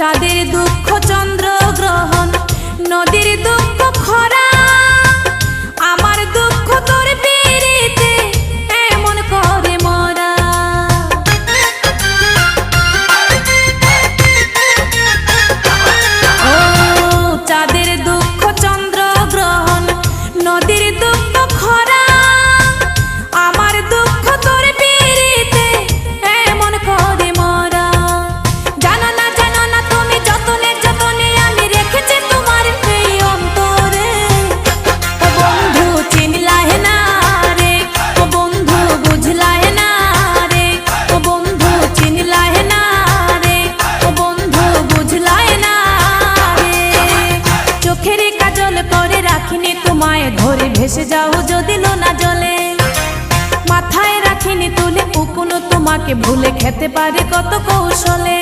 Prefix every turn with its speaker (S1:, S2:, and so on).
S1: চাঁদের দুঃখ চন্দ্র গ্রহণ, নদীর দুঃখ খরা, আমার দুঃখ তোর পিরিতে এমন করে মরা। ও চাঁদের দুঃখ চন্দ্র গ্রহণ, নদীর দুঃখ খরা, আমার দুঃখ তোর পিরিতে এমন করে মরা। জানো না তুমি যতনে যতনে আমি রেখেছি তোমার এই অন্তরে। ও বন্ধু চিনলাহে না রে, ও বন্ধু বুঝলাহে না রে, ও বন্ধু চিনলাহে না রে, ও বন্ধু বুঝলাহে না রে। চোখের কাজল করে রাখিনি তোমায় ধরে, ভেসে যাও যদি লোনা জলে। মাথায় রাখিনি তুলে উকুন তোমাকে ভুলে খেতে পারে কত কৌশলে।